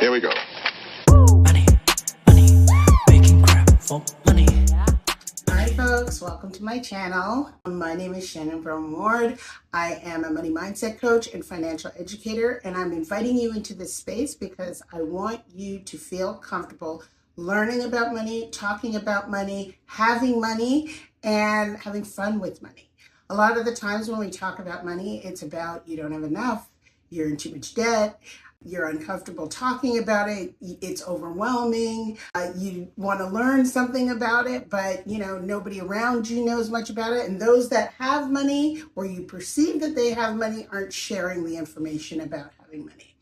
Here we go. Money, money, making crap for money. Hi folks, welcome to my channel. My name is Shannon Brome-Ward. I am a money mindset coach and financial educator, and I'm inviting you into this space because I want you to feel comfortable learning about money, talking about money, and having fun with money. A lot of the times when we talk about money, it's about you don't have enough, you're in too much debt, you're uncomfortable talking about it, it's overwhelming, you want to learn something about it, but nobody around you knows much about it, and those that have money or you perceive that they have money aren't sharing the information about having money.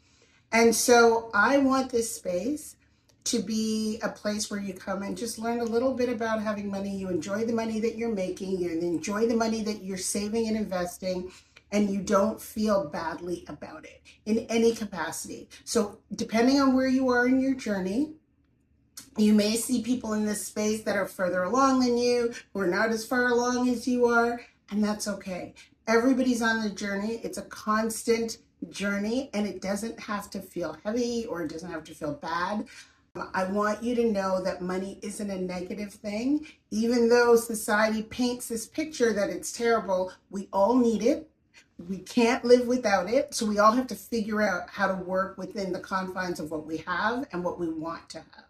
And so I want this space to be a place where you come and just learn a little bit about having money. You enjoy the money that you're making, you enjoy the money that you're saving and investing, and you don't feel badly about it in any capacity. So depending on where you are in your journey, you may see people in this space that are further along than you, who are not as far along as you are, and that's okay. Everybody's on the journey. It's a constant journey, and it doesn't have to feel heavy or it doesn't have to feel bad. I want you to know that money isn't a negative thing. Even though society paints this picture that it's terrible, we all need it. We can't live without it. So we all have to figure out how to work within the confines of what we have and what we want to have.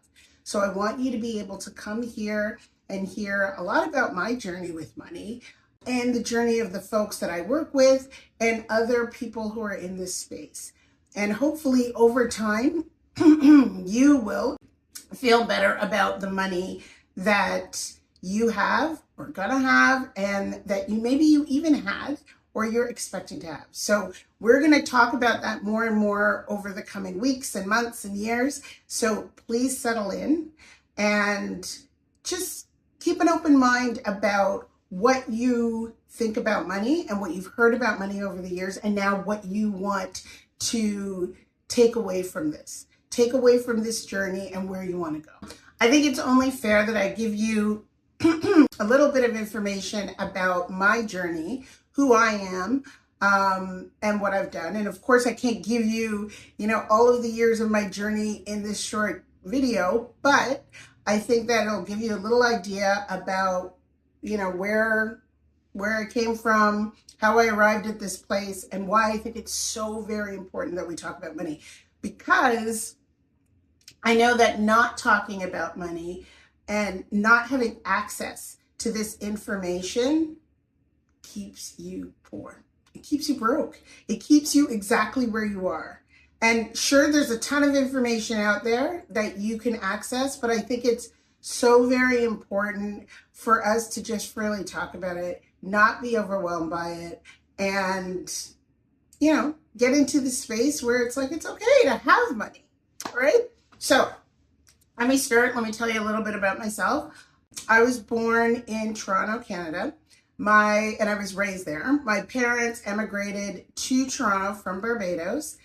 So I want you to be able to come here and hear a lot about my journey with money and the journey of the folks that I work with and other people who are in this space. And hopefully over time, you will feel better about the money that you have or gonna have, and that you even had or you're expecting to have. So we're going to talk about that more and more over the coming weeks and months and years. So please settle in and just keep an open mind about what you think about money and what you've heard about money over the years, and now what you want to take away from this. Take away from this journey and where you want to go. I think it's only fair that I give you a little bit of information about my journey, who I am, and what I've done. And of course, I can't give you, all of the years of my journey in this short video, but I think that it'll give you a little idea about, where I came from, how I arrived at this place, and why I think it's so very important that we talk about money. Because I know that not talking about money and not having access to this information keeps you poor. It keeps you broke. It keeps you exactly where you are. And sure, there's a ton of information out there that you can access, but I think it's so very important for us to just really talk about it, not be overwhelmed by it, and, get into the space where it's like, it's okay to have money, right? So let me tell you a little bit about myself. I was born in Toronto, Canada. And I was raised there. My parents emigrated to Toronto from Barbados.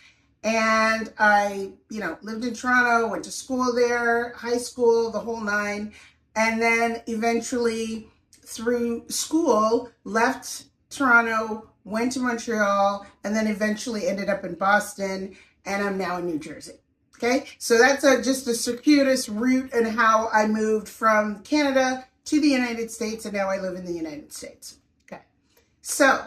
And I, lived in Toronto, went to school there, high school, the whole nine. And then eventually through school, left Toronto, went to Montreal, and then eventually ended up in Boston. And I'm now in New Jersey. Okay, so that's just a circuitous route and how I moved from Canada to the United States, and now I live in the United States. Okay, so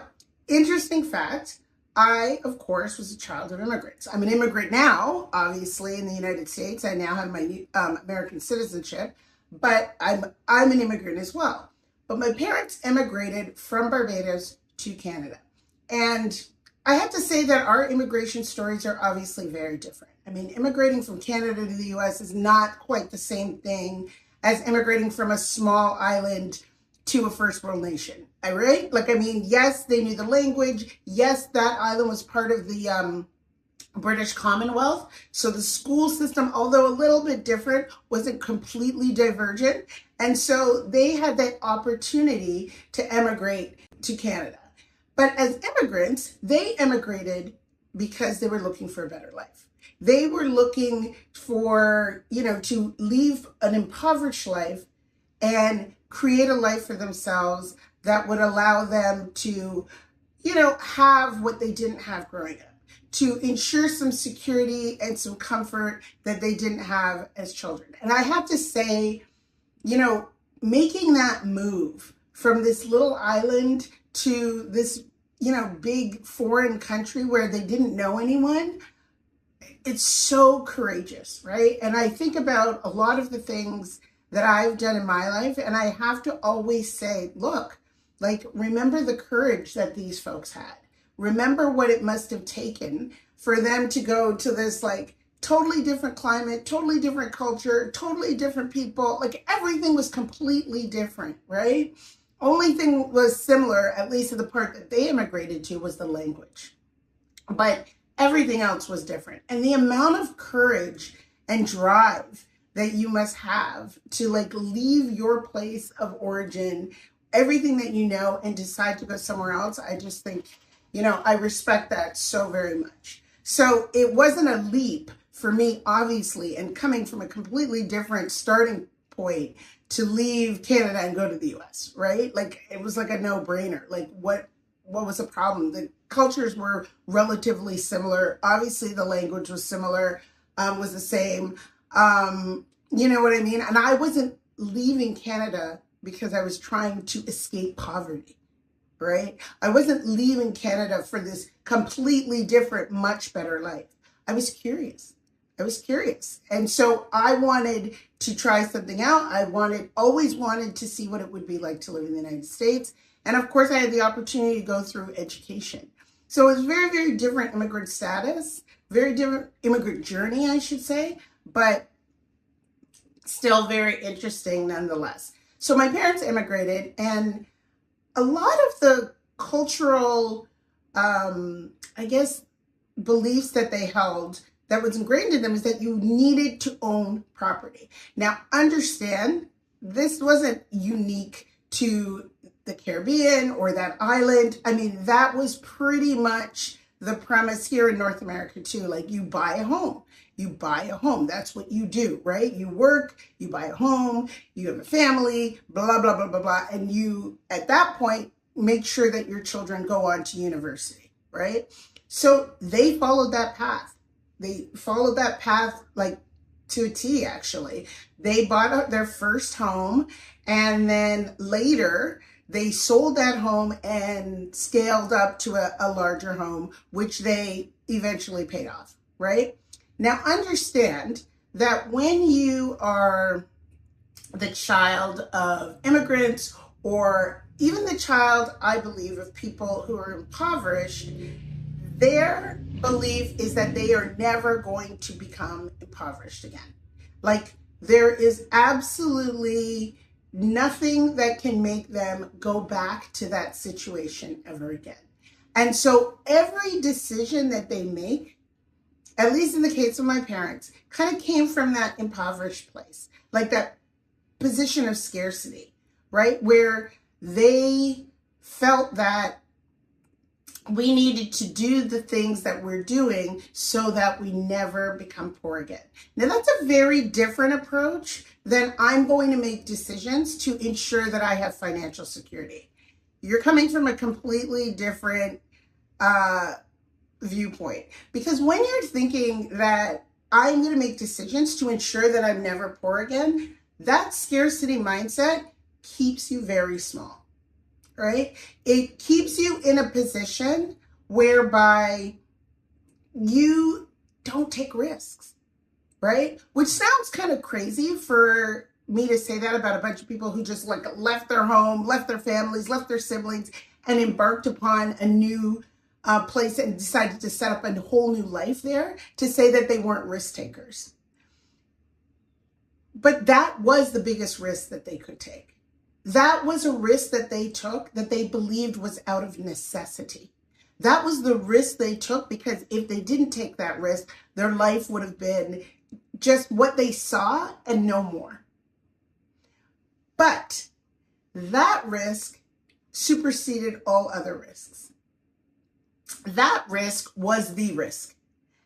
interesting fact, I, of course, was a child of immigrants. I'm an immigrant now, obviously, in the United States. I now have my American citizenship, but I'm an immigrant as well. But my parents immigrated from Barbados to Canada. And I have to say that our immigration stories are obviously very different. I mean, immigrating from Canada to the US is not quite the same thing as immigrating from a small island to a first world nation, right? Yes, they knew the language. Yes, that island was part of the British Commonwealth. So the school system, although a little bit different, wasn't completely divergent. And so they had that opportunity to emigrate to Canada. But as immigrants, they emigrated because they were looking for a better life. They were looking for, to leave an impoverished life and create a life for themselves that would allow them to, have what they didn't have growing up. to ensure some security and some comfort that they didn't have as children. And I have to say, you know, making that move from this little island to this, you know, big foreign country where they didn't know anyone, it's so courageous, right? And I think about a lot of the things that I've done in my life, and I have to always say, look, like, remember the courage that these folks had. Remember what it must have taken for them to go to this, like, totally different climate, totally different culture, totally different people. Like, everything was completely different, right? Only thing was similar, at least in the part that they immigrated to, was the language. But everything else was different. And the amount of courage and drive that you must have to, like, leave your place of origin, everything that you know, and decide to go somewhere else, I just think, you know, I respect that so very much. So it wasn't a leap for me, obviously, and coming from a completely different starting point to leave Canada and go to the US, right? Like, it was like a no-brainer. Like, what was the problem? The cultures were relatively similar. Obviously, the language was similar, was the same. You know what I mean? And I wasn't leaving Canada because I was trying to escape poverty, right? I wasn't leaving Canada for this completely different, much better life. I was curious. And so I wanted to try something out. I always wanted to see what it would be like to live in the United States. And of course, I had the opportunity to go through education. So it was very, very different immigrant status, very different immigrant journey, I should say, but still very interesting nonetheless. So my parents immigrated, and a lot of the cultural, I guess, beliefs that they held that was ingrained in them is that you needed to own property. Now, understand, this wasn't unique to the Caribbean or that island. I mean, that was pretty much the premise here in North America too. Like, you buy a home. That's what you do, right? You work, you buy a home, you have a family, blah, blah, blah, blah, blah. And you, at that point, make sure that your children go on to university, right? So they followed that path. Like, to a T, actually. They bought their first home, and then later they sold that home and scaled up to a larger home, which they eventually paid off, right? Now, understand that when you are the child of immigrants, or even the child, I believe, of people who are impoverished, their belief is that they are never going to become impoverished again. Like, there is absolutely nothing that can make them go back to that situation ever again. And so every decision that they make, at least in the case of my parents, kind of came from that impoverished place, like that position of scarcity, right? Where they felt that we needed to do the things that we're doing so that we never become poor again. Now, that's a very different approach than I'm going to make decisions to ensure that I have financial security. You're coming from a completely different viewpoint. Because when you're thinking that I'm going to make decisions to ensure that I'm never poor again, that scarcity mindset keeps you very small. Right? It keeps you in a position whereby you don't take risks, right? Which sounds kind of crazy for me to say that about a bunch of people who just, like, left their home, left their families, left their siblings, and embarked upon a new place and decided to set up a whole new life there, to say that they weren't risk takers. But that was the biggest risk that they could take. That was a risk that they took that they believed was out of necessity. That was the risk they took, because if they didn't take that risk, their life would have been just what they saw and no more. But that risk superseded all other risks. That risk was the risk.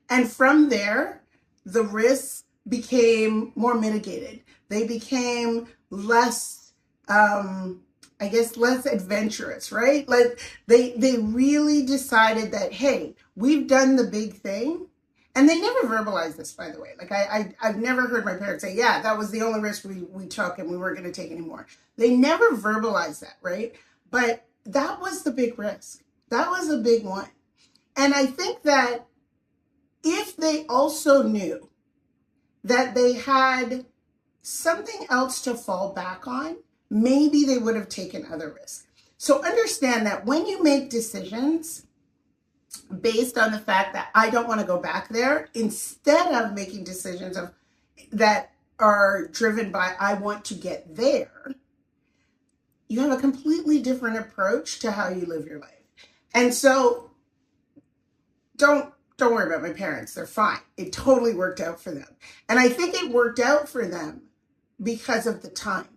And from there, the risks became more mitigated. They became less I guess, less adventurous, right? Like they really decided that, hey, we've done the big thing. And they never verbalized this, by the way. Like I've never heard my parents say, yeah, that was the only risk we took and we weren't going to take anymore. They never verbalized that, right? But that was the big risk. That was a big one. And I think that if they also knew that they had something else to fall back on, maybe they would have taken other risks. So understand that when you make decisions based on the fact that I don't want to go back there, instead of making decisions that are driven by I want to get there, you have a completely different approach to how you live your life. And so don't worry about my parents. They're fine. It totally worked out for them. And I think it worked out for them because of the time,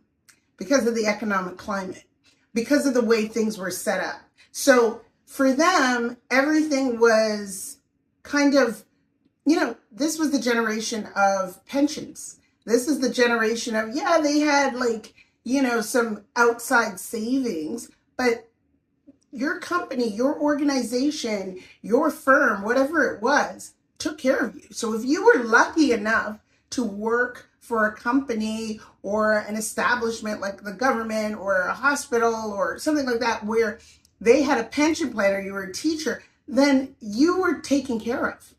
because of the economic climate, because of the way things were set up. So for them, everything was kind of, this was the generation of pensions. This is the generation of, yeah, they had like, some outside savings, but your company, your organization, your firm, whatever it was, took care of you. So if you were lucky enough to work for a company or an establishment like the government or a hospital or something like that, where they had a pension plan or you were a teacher, then you were taken care of,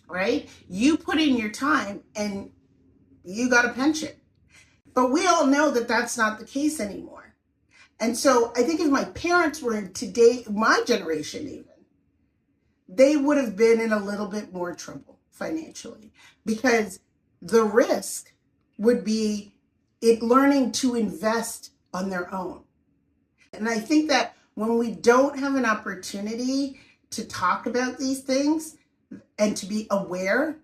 right? You put in your time and you got a pension. But we all know that that's not the case anymore. And so I think if my parents were in today, my generation even, they would have been in a little bit more trouble financially, because the risk would be it learning to invest on their own. And I think that when we don't have an opportunity to talk about these things and to be aware,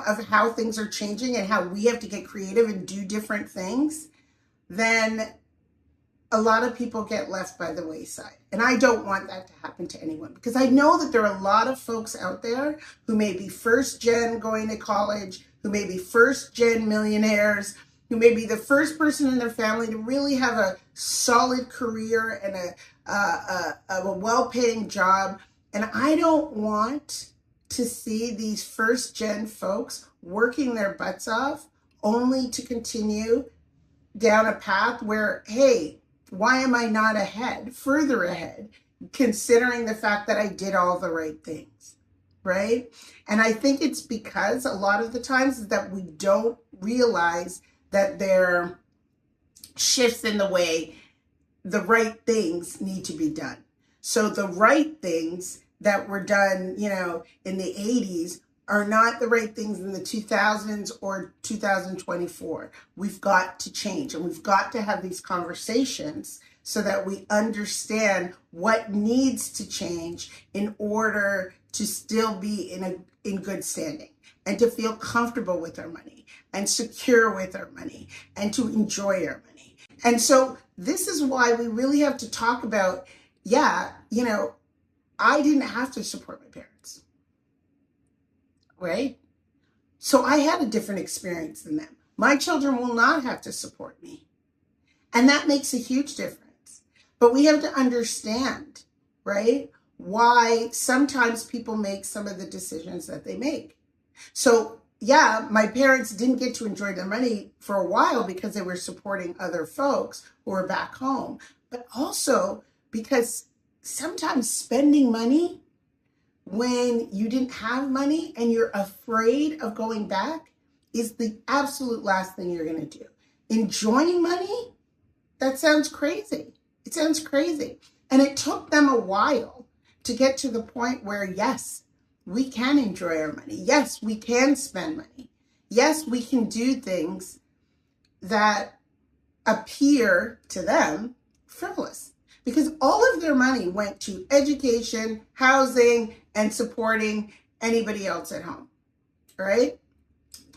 of how things are changing and how we have to get creative and do different things, then a lot of people get left by the wayside. And I don't want that to happen to anyone, because I know that there are a lot of folks out there who may be first gen going to college, who may be first gen millionaires, who may be the first person in their family to really have a solid career and a well-paying job. And I don't want to see these first gen folks working their butts off only to continue down a path where, hey, why am I not further ahead, considering the fact that I did all the right things, right? And I think it's because a lot of the times that we don't realize that there are shifts in the way the right things need to be done. So the right things that were done, in the 80s are not the right things in the 2000s or 2024. We've got to change, and we've got to have these conversations so that we understand what needs to change in order to still be in good standing and to feel comfortable with our money and secure with our money and to enjoy our money. And so this is why we really have to talk about, I didn't have to support my parents, right? So I had a different experience than them. My children will not have to support me. And that makes a huge difference. But we have to understand, right, why sometimes people make some of the decisions that they make. So yeah, my parents didn't get to enjoy their money for a while because they were supporting other folks who were back home, but also because sometimes spending money when you didn't have money and you're afraid of going back is the absolute last thing you're going to do. Enjoying money, that sounds crazy. It sounds crazy. And it took them a while to get to the point where, yes, we can enjoy our money. Yes, we can spend money. Yes, we can do things that appear to them frivolous, because all of their money went to education, housing, and supporting anybody else at home, right?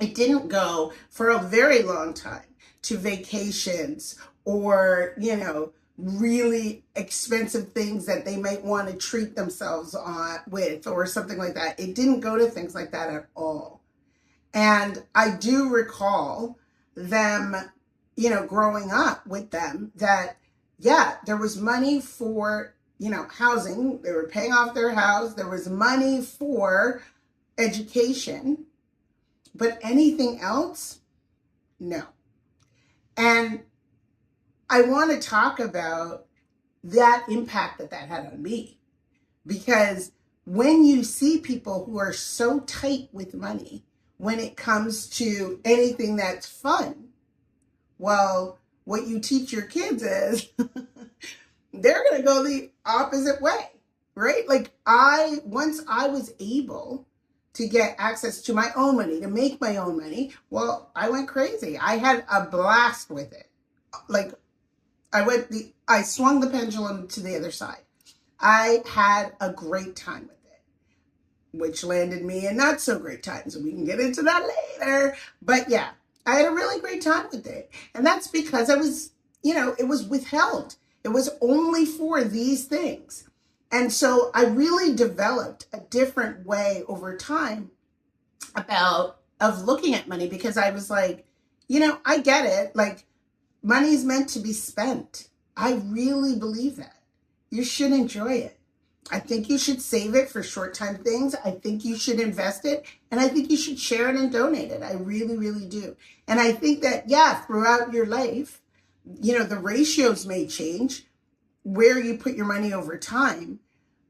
It didn't go for a very long time to vacations or, really expensive things that they might want to treat themselves with or something like that. It didn't go to things like that at all. And I do recall them, growing up with them that, yeah, there was money for, housing. They were paying off their house. There was money for education, but anything else, no. And I want to talk about that impact that had on me, because when you see people who are so tight with money when it comes to anything that's fun, well, what you teach your kids is they're going to go the opposite way, right? Like once I was able to get access to my own money, to make my own money, well, I went crazy. I had a blast with it. Like I swung the pendulum to the other side. I had a great time with it, which landed me in not so great times. And we can get into that later. But yeah, I had a really great time with it. And that's because I was, it was withheld. It was only for these things. And so I really developed a different way over time of looking at money, because I was like, I get it. Like, money's meant to be spent. I really believe that. You should enjoy it. I think you should save it for short-time things. I think you should invest it. And I think you should share it and donate it. I really, really do. And I think that, yeah, throughout your life, the ratios may change where you put your money over time.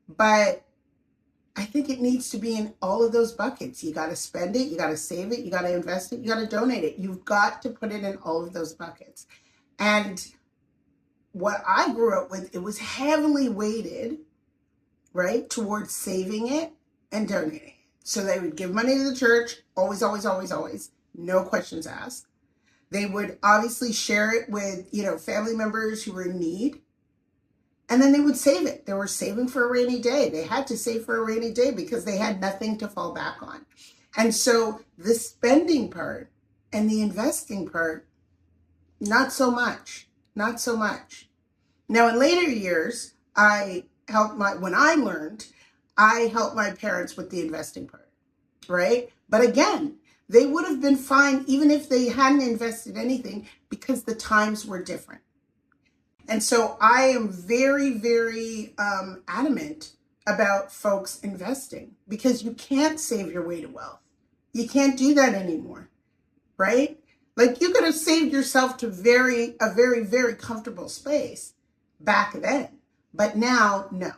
But I think it needs to be in all of those buckets. You got to spend it. You got to save it. You got to invest it. You got to donate it. You've got to put it in all of those buckets. And what I grew up with, it was heavily weighted, right, towards saving it and donating it. So they would give money to the church, always, always, always, always, no questions asked. They would obviously share it with, family members who were in need. And then they would save it. They were saving for a rainy day. They had to save for a rainy day because they had nothing to fall back on. And so the spending part and the investing part, not so much. Not so much. Now, in later years, when I learned, I helped my parents with the investing part, right? But again, they would have been fine even if they hadn't invested anything, because the times were different. And so I am very, very adamant about folks investing, because you can't save your way to wealth. You can't do that anymore, right? Like, you could have saved yourself to a very, very comfortable space back then. But now, no,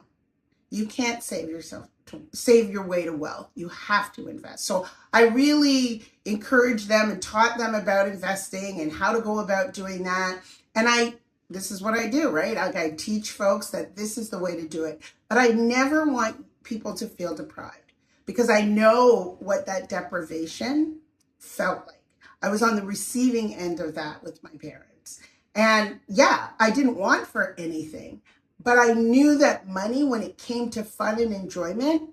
you can't save your way to wealth. You have to invest. So I really encouraged them and taught them about investing and how to go about doing that. And this is what I do, right? I teach folks that this is the way to do it. But I never want people to feel deprived, because I know what that deprivation felt like. I was on the receiving end of that with my parents. And yeah, I didn't want for anything, but I knew that money, when it came to fun and enjoyment,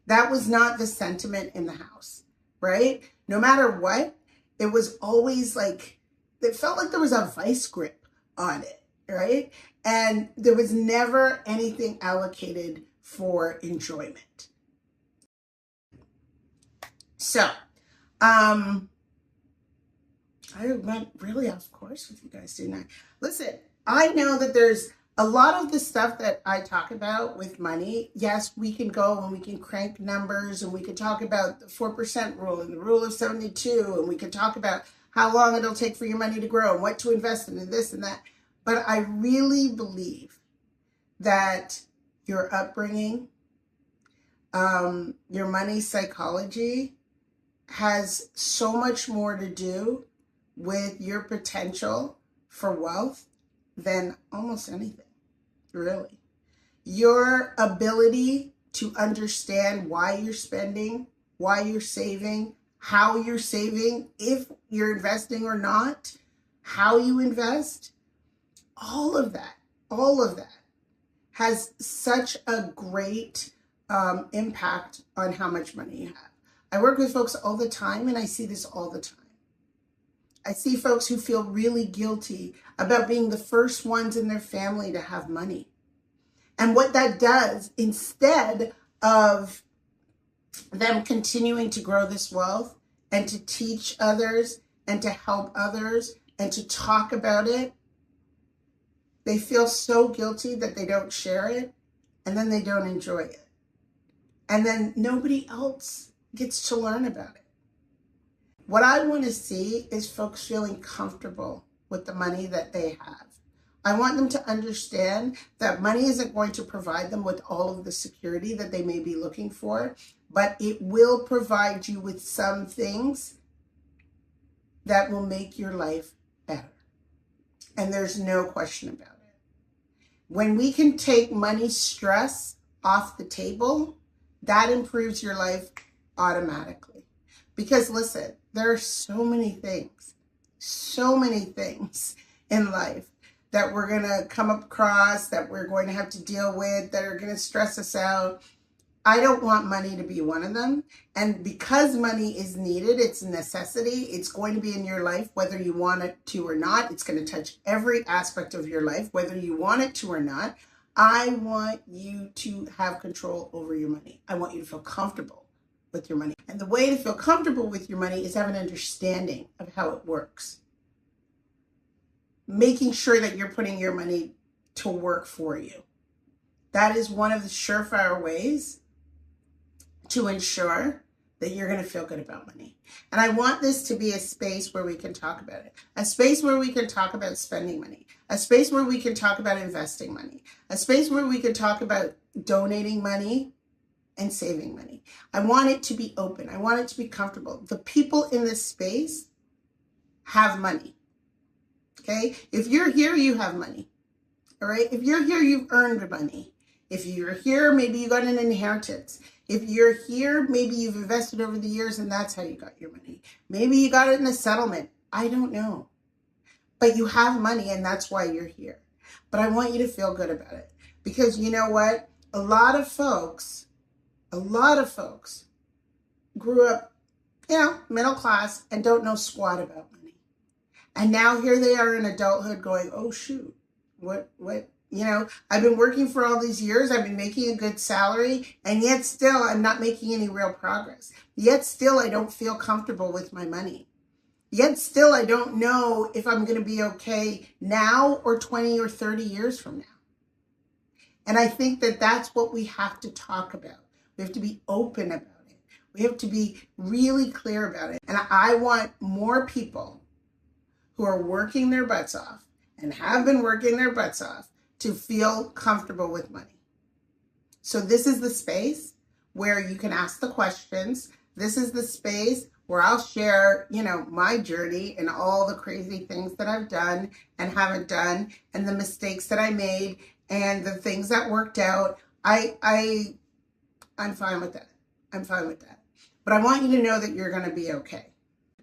that was not the sentiment in the house, right? No matter what, it was always like, it felt like there was a vice grip on it, right? And there was never anything allocated for enjoyment. So, I went really off course with you guys, didn't I? Listen, I know that there's a lot of the stuff that I talk about with money. Yes, we can go and we can crank numbers, and we can talk about the 4% rule and the rule of 72, and we can talk about how long it'll take for your money to grow and what to invest in and this and that. But I really believe that your upbringing, your money psychology has so much more to do with your potential for wealth than almost anything, really. Your ability to understand why you're spending, why you're saving, how you're saving, if you're investing or not, how you invest, all of that has such a great impact on how much money you have. I work with folks all the time, and I see this all the time. I see folks who feel really guilty about being the first ones in their family to have money. And what that does, instead of them continuing to grow this wealth and to teach others and to help others and to talk about it, they feel so guilty that they don't share it, and then they don't enjoy it. And then nobody else gets to learn about it. What I want to see is folks feeling comfortable with the money that they have. I want them to understand that money isn't going to provide them with all of the security that they may be looking for, but it will provide you with some things that will make your life better. And there's no question about it. When we can take money stress off the table, that improves your life automatically. Because listen, there are so many things in life that we're going to come across, that we're going to have to deal with, that are going to stress us out. I don't want money to be one of them. And because money is needed, it's a necessity. It's going to be in your life, whether you want it to or not. It's going to touch every aspect of your life, whether you want it to or not. I want you to have control over your money. I want you to feel comfortable with your money. And the way to feel comfortable with your money is have an understanding of how it works. Making sure that you're putting your money to work for you. That is one of the surefire ways to ensure that you're going to feel good about money. And I want this to be a space where we can talk about it. A space where we can talk about spending money. A space where we can talk about investing money. A space where we can talk about donating money and saving money. I want it to be open. I want it to be comfortable. The people in this space have money. Okay? If you're here, you have money. All right? If you're here, you've earned money. If you're here, maybe you got an inheritance. If you're here, maybe you've invested over the years and that's how you got your money. Maybe you got it in a settlement. I don't know. But you have money and that's why you're here. But I want you to feel good about it. Because you know what? A lot of folks grew up, middle class and don't know squat about money. And now here they are in adulthood going, oh shoot, what, I've been working for all these years. I've been making a good salary, and yet still I'm not making any real progress. Yet still I don't feel comfortable with my money. Yet still I don't know if I'm going to be okay now or 20 or 30 years from now. And I think that that's what we have to talk about. We have to be open about it. We have to be really clear about it. And I want more people who are working their butts off and have been working their butts off to feel comfortable with money. So this is the space where you can ask the questions. This is the space where I'll share, my journey and all the crazy things that I've done and haven't done, and the mistakes that I made and the things that worked out. I'm fine with that. I'm fine with that. But I want you to know that you're going to be okay.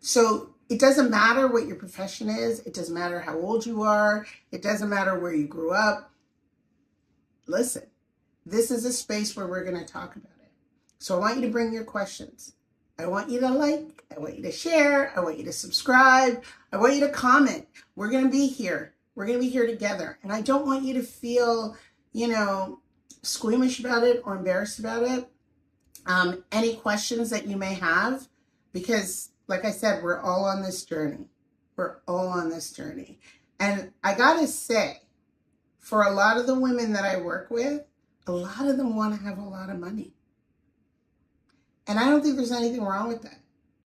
So it doesn't matter what your profession is. It doesn't matter how old you are. It doesn't matter where you grew up. Listen, this is a space where we're going to talk about it. So I want you to bring your questions. I want you to like. I want you to share. I want you to subscribe. I want you to comment. We're going to be here. We're going to be here together. And I don't want you to feel, squeamish about it or embarrassed about it. Any questions that you may have, because like I said, we're all on this journey. We're all on this journey. And I got to say, for a lot of the women that I work with, a lot of them want to have a lot of money. And I don't think there's anything wrong with that.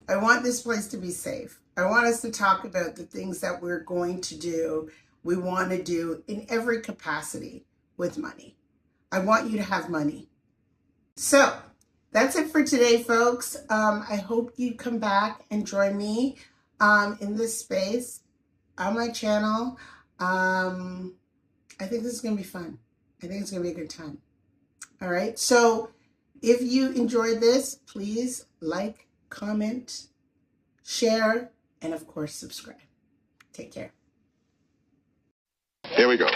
I want this place to be safe. I want us to talk about the things that we're going to do, we want to do in every capacity with money. I want you to have money. So that's it for today, folks. I hope you come back and join me in this space on my channel. I think this is going to be fun. I think it's going to be a good time. All right. So if you enjoyed this, please like, comment, share, and of course, subscribe. Take care. Here we go.